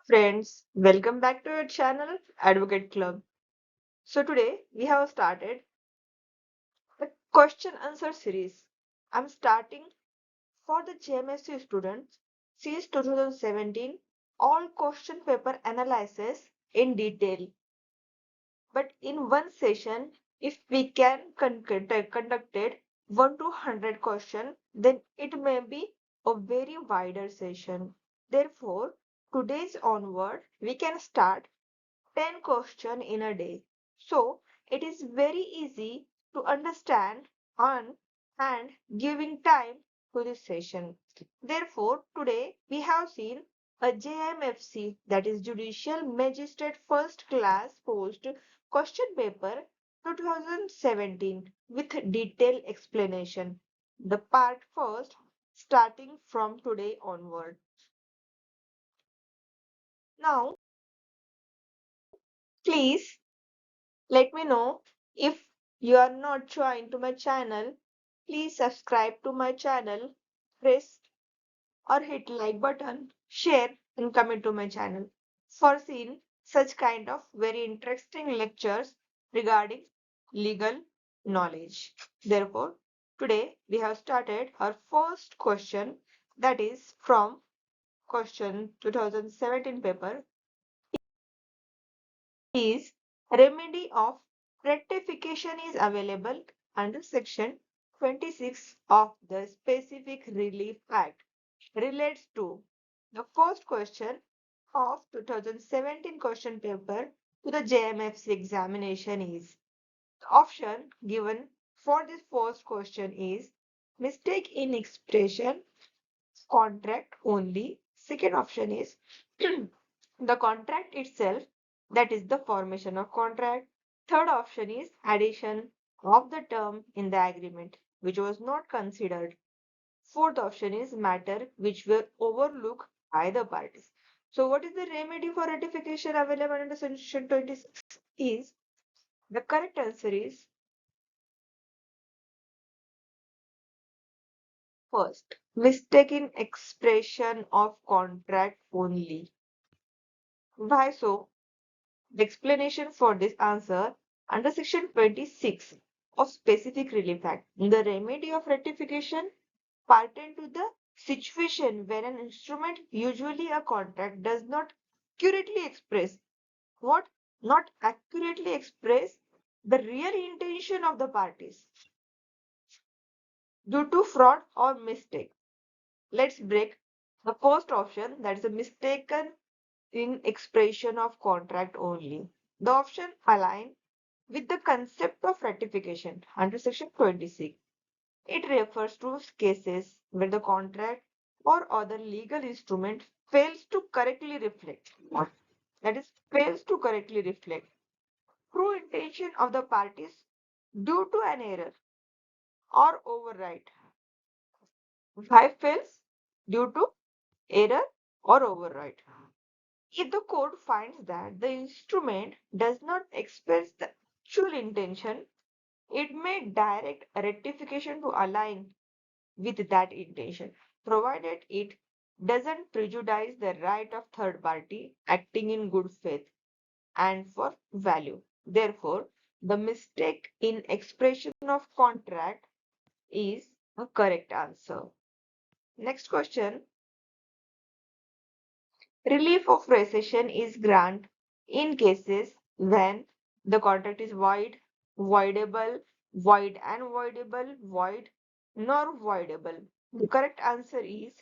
Friends, welcome back to your channel Advocate Club. So today we have started the question answer series. I'm starting for the JMFC students since 2017 all question paper analysis in detail. But in one session, if we can conduct it 1 to 100 question, then it may be a very wider session. Therefore, today's onward, we can start 10 questions in a day. So it is very easy to understand on and giving time to this session. Therefore, today we have seen a JMFC, that is Judicial Magistrate First Class Post question paper 2017 with detailed explanation. The part first starting from today onward. Now, please let me know if you are not joined to my channel. Please subscribe to my channel, press or hit like button, share and comment to my channel for seeing such kind of very interesting lectures regarding legal knowledge. Therefore, today we have started our first question, that is from question 2017 paper, is remedy of rectification is available under section 26 of the Specific Relief Act. Relates to the first question of 2017 question paper to the JMFC examination is the option given for this first question is mistake in expression, contract only. Second option is the contract itself, that is the formation of contract. Third option is addition of the term in the agreement, which was not considered. Fourth option is matter which were overlooked by the parties. So, what is the remedy for ratification available under section 26? Is the correct answer is first, mistaken expression of contract only. Why so? The explanation for this answer under section 26 of Specific Relief Act, the remedy of ratification pertain to the situation when an instrument, usually a contract, does not accurately express what not accurately express the real intention of the parties due to fraud or mistake. Let's break the first option, that is a mistaken in expression of contract only. The option align with the concept of ratification under section 26. It refers to cases where the contract or other legal instrument fails to correctly reflect, that is, fails to correctly reflect true intention of the parties due to an error or override. Why fails? Due to error or override. If the court finds that the instrument does not express the actual intention, it may direct a rectification to align with that intention, provided it doesn't prejudice the right of third party acting in good faith and for value. Therefore, the mistake in expression of contract is a correct answer. Next question. Relief of rescission is granted in cases when the contract is void, voidable, void and voidable, void, nor voidable. The correct answer is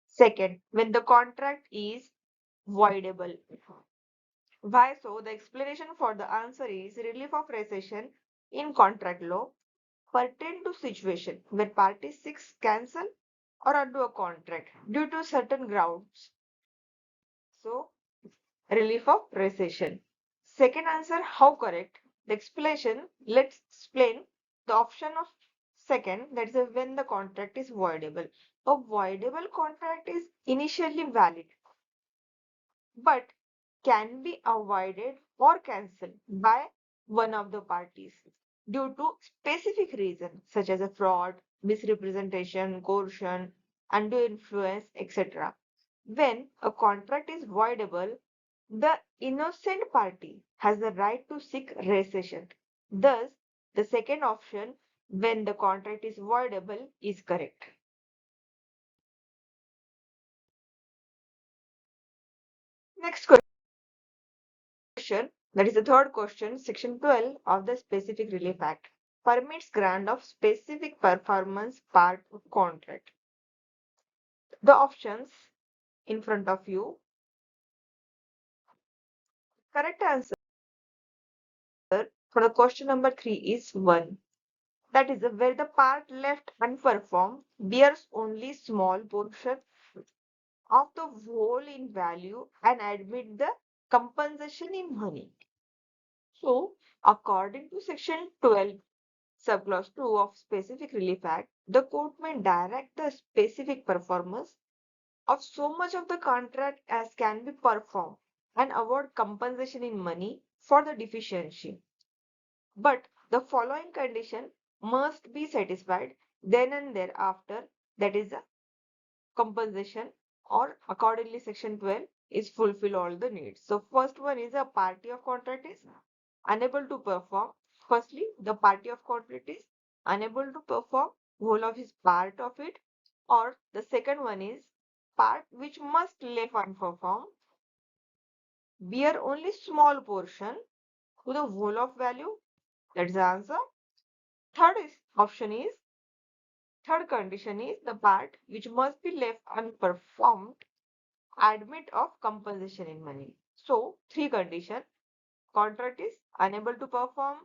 second, when the contract is voidable. Why so? The explanation for the answer is relief of rescission in contract law pertain to situation where party seeks cancel or undo a contract due to certain grounds. So, relief of rescission. Second answer, how correct? The explanation, let's explain the option of second, that is when the contract is voidable. A voidable contract is initially valid but can be avoided or cancelled by one of the parties due to specific reason such as a fraud, misrepresentation, coercion, undue influence, etc. When a contract is voidable, the innocent party has the right to seek rescission. Thus, the second option, when the contract is voidable, is correct. Next question, that is the third question, Section 12 of the Specific Relief Act permits grant of specific performance part of contract. The options in front of you. Correct answer for the question number 3 is 1. That is where the part left unperformed bears only small portion of the whole in value and admit the compensation in money. So, according to Section 12, Subclause 2 of Specific Relief Act, the court may direct the specific performance of so much of the contract as can be performed and award compensation in money for the deficiency. But the following condition must be satisfied then and thereafter, that is the compensation, or accordingly Section 12 is fulfill all the needs. So first one is a party of contract is unable to perform. Firstly, the party of contract is unable to perform whole of his part of it, or the second one is part which must left unperformed, bear only small portion to the whole of value. That's the answer. Option is third condition is the part which must be left unperformed admit of compensation in money. So three condition, contract is unable to perform,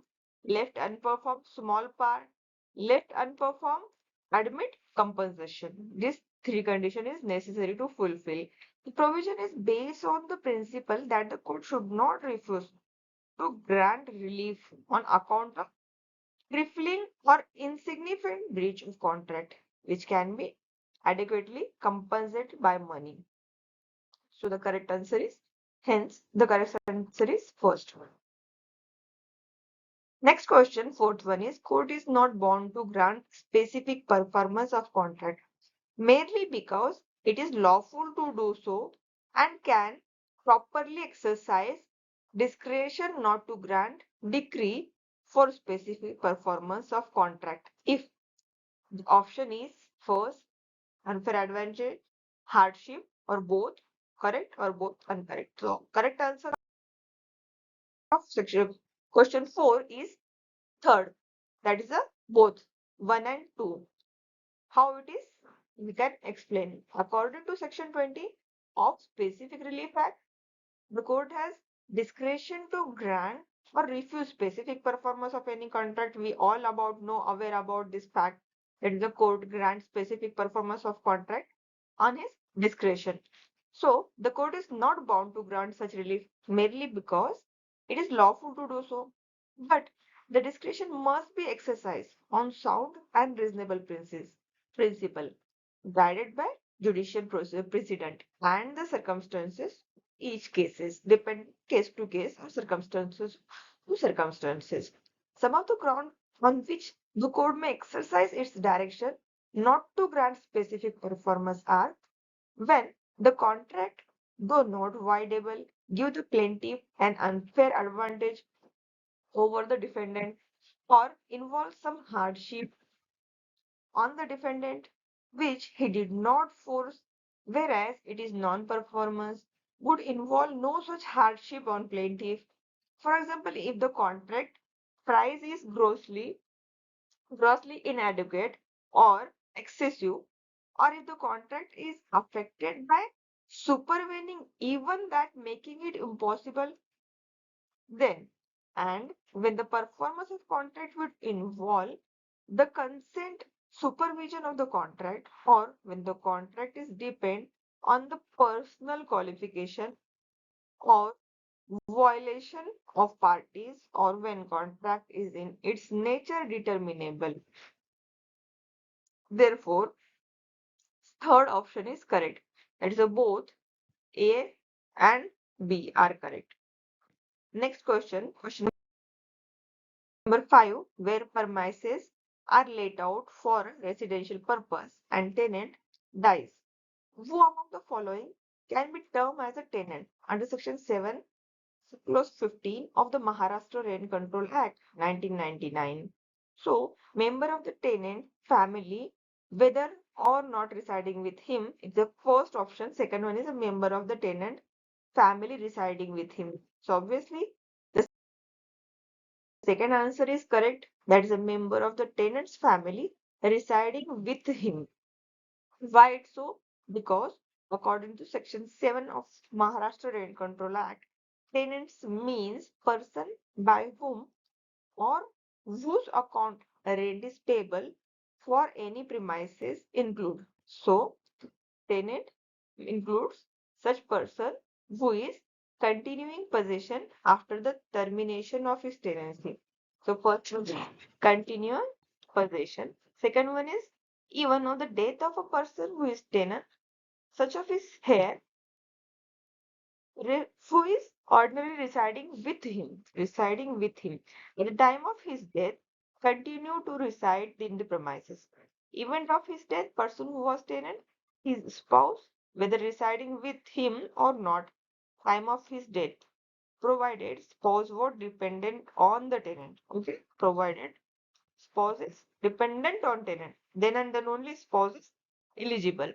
left unperformed small part, left unperformed, admit compensation. This three condition is necessary to fulfill. The provision is based on the principle that the court should not refuse to grant relief on account of trifling or insignificant breach of contract, which can be adequately compensated by money. So the correct answer is, hence the correct answer is first one. Next question, fourth one is, court is not bound to grant specific performance of contract merely because it is lawful to do so and can properly exercise discretion not to grant decree for specific performance of contract if the option is first unfair advantage, hardship, or both correct or both incorrect. So correct answer of section question 4 is third. That is a both 1 and 2. How it is? We can explain. According to section 20 of Specific Relief Act, the court has discretion to grant or refuse specific performance of any contract. We all aware about this fact that the court grants specific performance of contract on his discretion. So the court is not bound to grant such relief merely because it is lawful to do so, but the discretion must be exercised on sound and reasonable principle guided by judicial precedent and the circumstances each cases depend case to case or circumstances to circumstances. Some of the ground on which the court may exercise its direction not to grant specific performance are when the contract, though not voidable, give the plaintiff an unfair advantage over the defendant or involve some hardship on the defendant which he did not force, whereas it is non-performance would involve no such hardship on plaintiff. For example, if the contract price is grossly inadequate or excessive, or if the contract is affected by supervening even that making it impossible, then and when the performance of contract would involve the consent supervision of the contract, or when the contract is depend on the personal qualification or violation of parties, or when contract is in its nature determinable. Therefore, third option is correct. That is both A and B are correct. Next question, question number 5, where premises are laid out for residential purpose and tenant dies. Who among the following can be termed as a tenant under Section 7, Clause 15 of the Maharashtra Rent Control Act 1999. So, member of the tenant family, whether or not residing with him, is the first option. Second one is a member of the tenant family residing with him. So, obviously, the second answer is correct. That is a member of the tenant's family residing with him. Why it's so? Because according to Section 7 of Maharashtra Rent Control Act, tenants means person by whom or whose account rent is payable for any premises include. So, tenant includes such person who is continuing possession after the termination of his tenancy. So, first one is continuing possession. Second one is even on the death of a person who is tenant, such of his heir who is ordinarily residing with him at the time of his death, continue to reside in the premises. Event of his death, person who was tenant, his spouse, whether residing with him or not, time of his death, provided spouse was dependent on the tenant. Okay, provided spouse is dependent on tenant, then and then only spouse is eligible.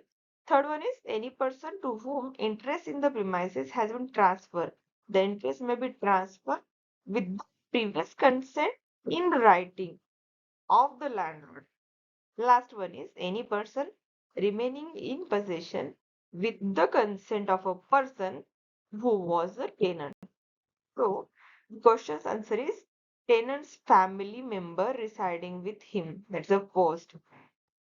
Third one is any person to whom interest in the premises has been transferred. The interest may be transferred with the previous consent in writing of the landlord. Last one is any person remaining in possession with the consent of a person who was a tenant. So, the question's answer is tenant's family member residing with him. That's the first.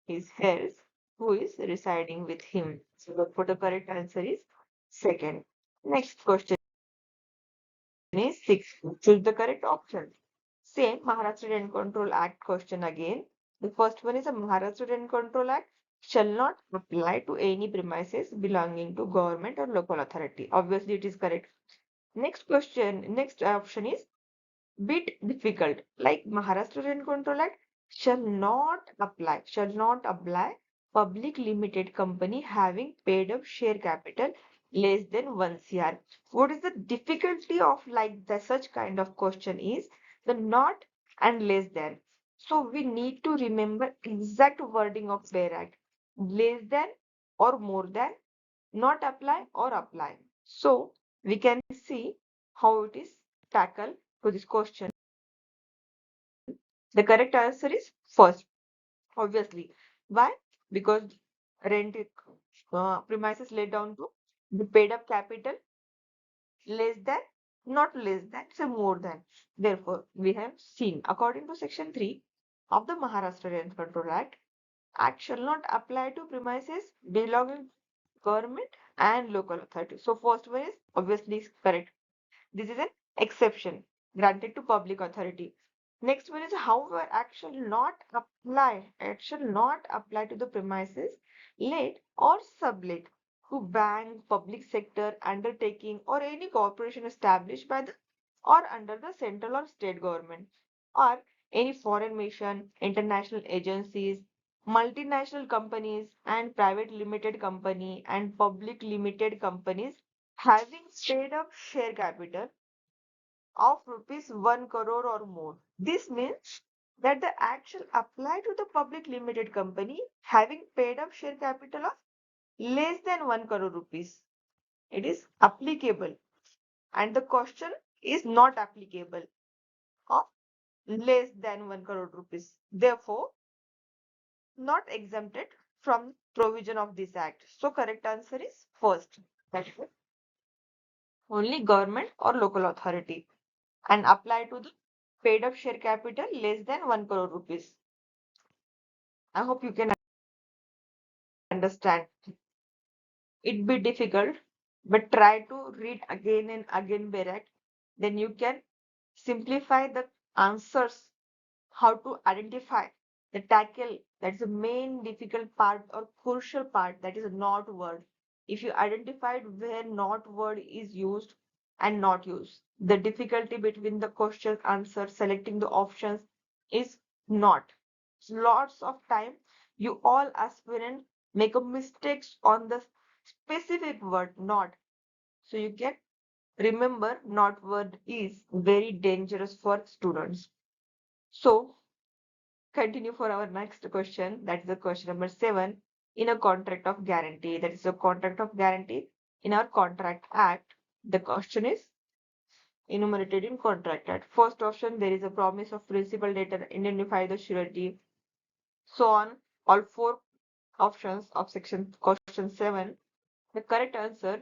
His heirs who is residing with him. So, the correct answer is second. Next question is six. Choose the correct option. Same Maharashtra Rent Control Act question again. The first one is a Maharashtra Rent Control Act shall not apply to any premises belonging to government or local authority. Obviously, it is correct. Next option is bit difficult. Like Maharashtra Rent Control Act shall not apply public limited company having paid up share capital less than 1 CR. What is the difficulty of like the such kind of question is the not and less than. So we need to remember exact wording of Fair Act. Less than or more than, not apply or apply. So we can see how it is tackled to this question. The correct answer is first, obviously. Why? Because rent premises laid down to the paid up capital less than, not less than, so more than. Therefore, we have seen according to Section 3 of the Maharashtra Rent Control Act shall not apply to premises belonging to government and local authority. So first one is obviously correct. This is an exception granted to public authority. Next one is however, act shall not apply to the premises let or sublet to bank, public sector, undertaking, or any corporation established by the or under the central or state government, or any foreign mission, international agencies, multinational companies, and private limited company and public limited companies having paid up share capital of rupees 1 crore or more. This means that the act shall apply to the public limited company having paid up share capital of less than 1 crore rupees. It is applicable, and the question is not applicable of less than 1 crore rupees. Therefore, not exempted from provision of this act. So correct answer is first. That is only government or local authority and apply to the paid up share capital less than 1 crore rupees. I hope you can understand. It be difficult, but try to read again and again Barak. Then you can simplify the answers, how to identify the tackle. That's the main difficult part or crucial part, that is a not word. If you identified where not word is used and not used, the difficulty between the question answer selecting the options is not. Lots of time you all aspirant make a mistakes on the specific word, not. So you can remember not word is very dangerous for students. So continue for our next question. That is the question number 7. In a contract of guarantee, that is a contract of guarantee in our contract act. The question is enumerated in contract act. First option, there is a promise of principal debtor indemnify the surety. So on all four options of section question 7. The correct answer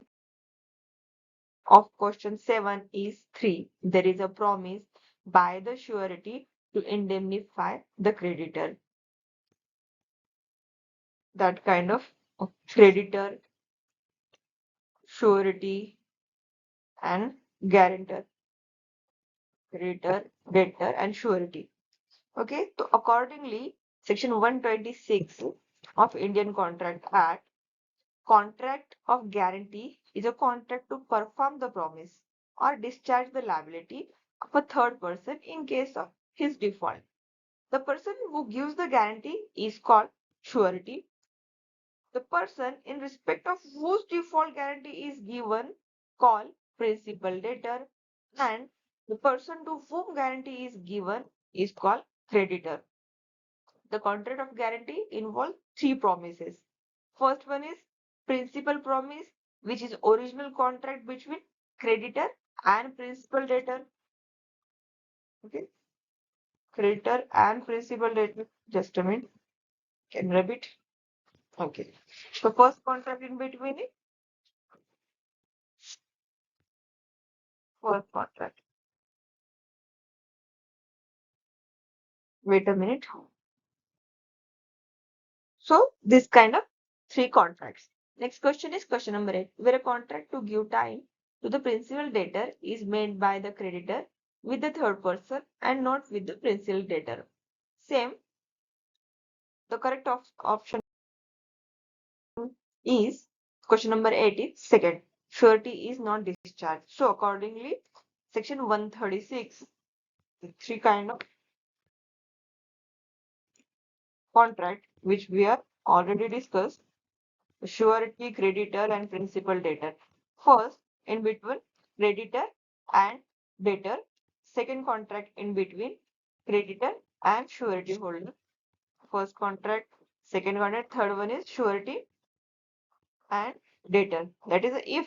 of question 7 is 3. There is a promise by the surety to indemnify the creditor. That kind of creditor, surety, and guarantor. Creditor, debtor, and surety. Okay, so accordingly, section 126 of Indian Contract Act, contract of guarantee is a contract to perform the promise or discharge the liability of a third person in case of his default. The person who gives the guarantee is called surety. The person in respect of whose default guarantee is given called principal debtor, and the person to whom guarantee is given is called creditor. The contract of guarantee involves three promises. First one is principal promise, which is original contract between creditor and principal debtor. Okay, creditor and principal debtor. Just a minute. Can you repeat? Okay. So first contract in between it, first contract. Wait a minute. So this kind of three contracts. Next question is question number 8, where a contract to give time to the principal debtor is made by the creditor with the third person and not with the principal debtor. Same, the correct option is question number 8 is second. Surety is not discharged. So accordingly, section 136, the three kind of contract which we have already discussed, surety, creditor, and principal debtor. First, in between creditor and debtor. Second contract in between creditor and surety holder. First contract, second contract, third one is surety and debtor. That is, if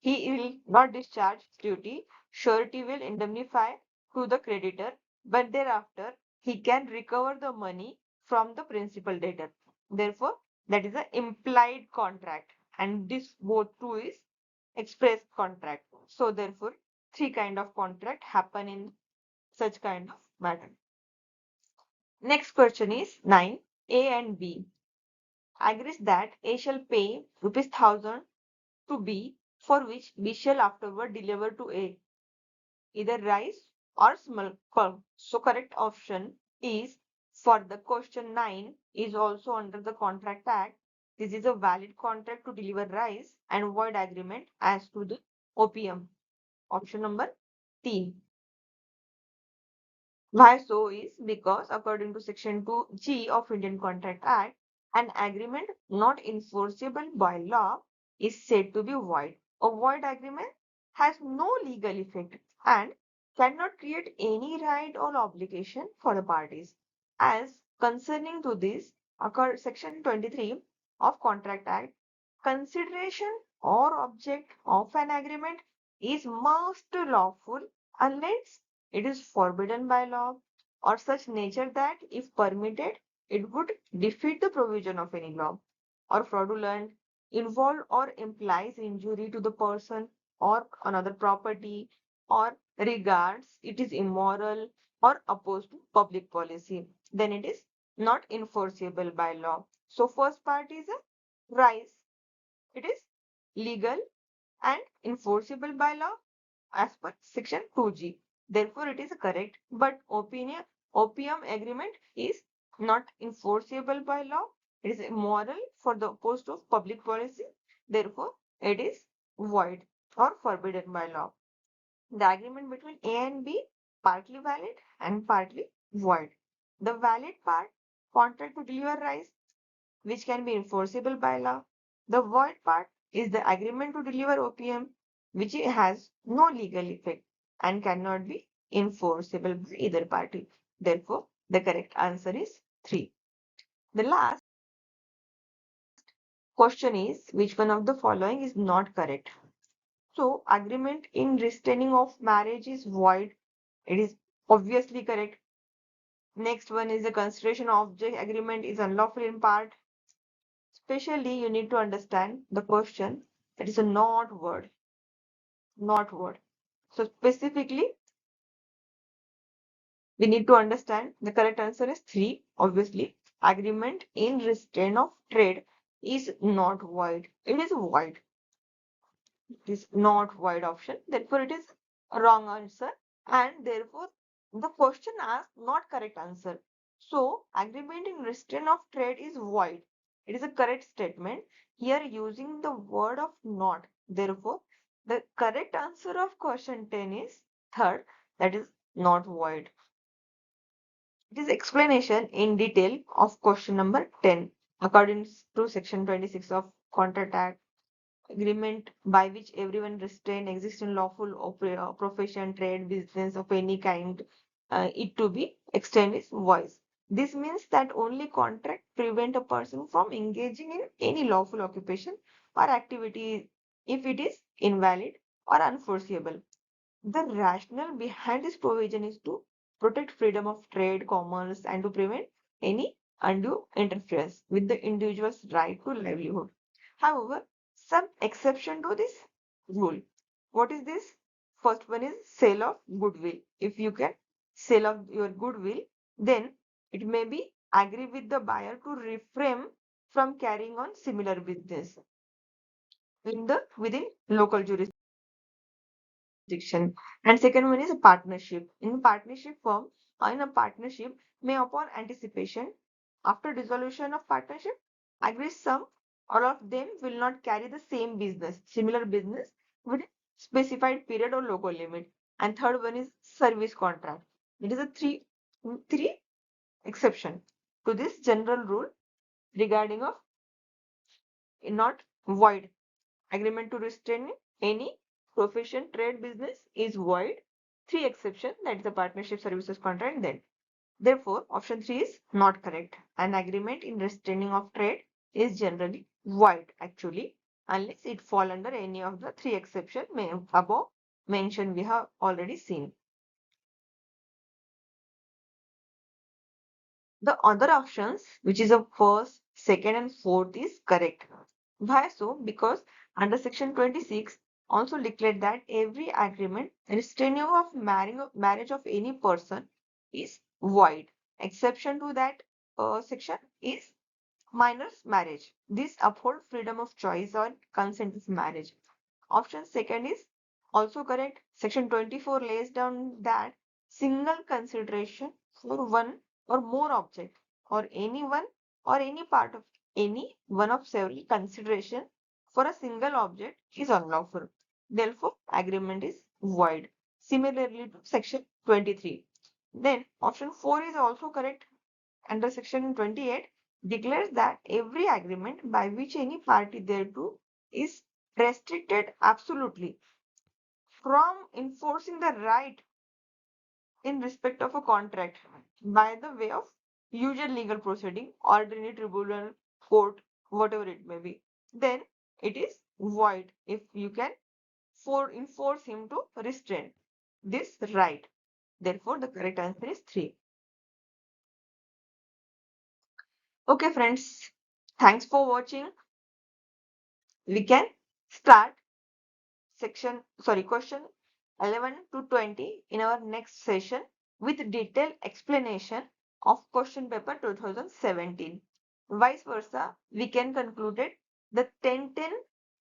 he will not discharge duty, surety will indemnify to the creditor, but thereafter he can recover the money from the principal debtor. Therefore, that is an implied contract, and this both two is express contract. So therefore, three kind of contract happen in such kind of matter. Next question is 9. A and B agrees that A shall pay rupees 1000 to B, for which B shall afterward deliver to A either rice or small corn. So correct option is for the question 9 is also under the Contract Act. This is a valid contract to deliver rice and void agreement as to the OPM. Option number 3. Why so is because according to section 2G of Indian Contract Act, an agreement not enforceable by law is said to be void. A void agreement has no legal effect and cannot create any right or obligation for the parties. As concerning to this, section 23 of Contract Act, consideration or object of an agreement is most lawful unless it is forbidden by law or such nature that, if permitted, it would defeat the provision of any law, or fraudulent, involve or implies injury to the person or another property, or regards it is immoral or opposed to public policy, then it is not enforceable by law. So first part is a rise. It is legal and enforceable by law as per section 2G. Therefore, it is correct. But OPM agreement is not enforceable by law. It is immoral for the post of public policy. Therefore, it is void or forbidden by law. The agreement between A and B partly valid and partly void. The valid part, contract to deliver rice, which can be enforceable by law. The void part, is the agreement to deliver OPM, which has no legal effect and cannot be enforceable by either party. Therefore, the correct answer is 3. The last question is, which one of the following is not correct? So, agreement in restraining of marriage is void. It is obviously correct. Next one is the consideration object agreement is unlawful in part. Especially, you need to understand the question that is a not word, not word. So, specifically, we need to understand the correct answer is 3. Obviously, agreement in restraint of trade is not void. It is void. It is not void option. Therefore, it is a wrong answer. And therefore, the question asks not correct answer. So, agreement in restraint of trade is void. It is a correct statement. Here, using the word of not. Therefore, the correct answer of question 10 is third, that is not void. It is explanation in detail of question number 10 according to section 26 of Contract Act. Agreement by which everyone restrain existing lawful profession, trade, business of any kind, it to be extended is voice. This means that only contract prevent a person from engaging in any lawful occupation or activity if it is invalid or unforeseeable. The rationale behind this provision is to protect freedom of trade, commerce, and to prevent any undue interference with the individual's right to livelihood. However, some exception to this rule. What is this? First one is sale of goodwill. If you can sell of your goodwill, then it may be agree with the buyer to refrain from carrying on similar business in the within local jurisdiction. And second one is a partnership. In partnership firm or in a partnership may upon anticipation after dissolution of partnership agree some all of them will not carry the same business, similar business with specified period or local limit. And third one is service contract. It is a three exception to this general rule regarding of not void. Agreement to restrain any profession, trade, business is void. Three exception, that is a partnership services contract. Then, therefore, option 3 is not correct. An agreement in restraining of trade is generally void actually, unless it fall under any of the three exception above mentioned we have already seen. The other options, which is a first, second, and fourth, is correct. Why so? Because under section 26 also declared that every agreement restraining of marriage of any person is void. Exception to that section is minor's marriage. This uphold freedom of choice or consent of marriage. Option second is also correct. Section 24 lays down that single consideration for one or more object or any one or any part of any one of several consideration for a single object is unlawful. Therefore, agreement is void. Similarly to section 23. Then option 4 is also correct. Under section 28 declares that every agreement by which any party thereto is restricted absolutely from enforcing the right in respect of a contract by the way of usual legal proceeding, ordinary tribunal, court, whatever it may be, then it is void if you can enforce him to restrain this right. Therefore, the correct answer is 3. Okay, friends, thanks for watching. We can start question 11 to 20 in our next session with detailed explanation of question paper 2017. Vice versa, we can conclude the 10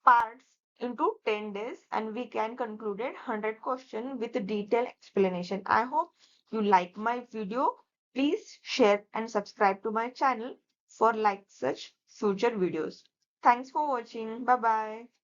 parts into 10 days and we can conclude 100 question with detailed explanation. I hope you like my video. Please share and subscribe to my channel for like such future videos. Thanks for watching. Bye bye.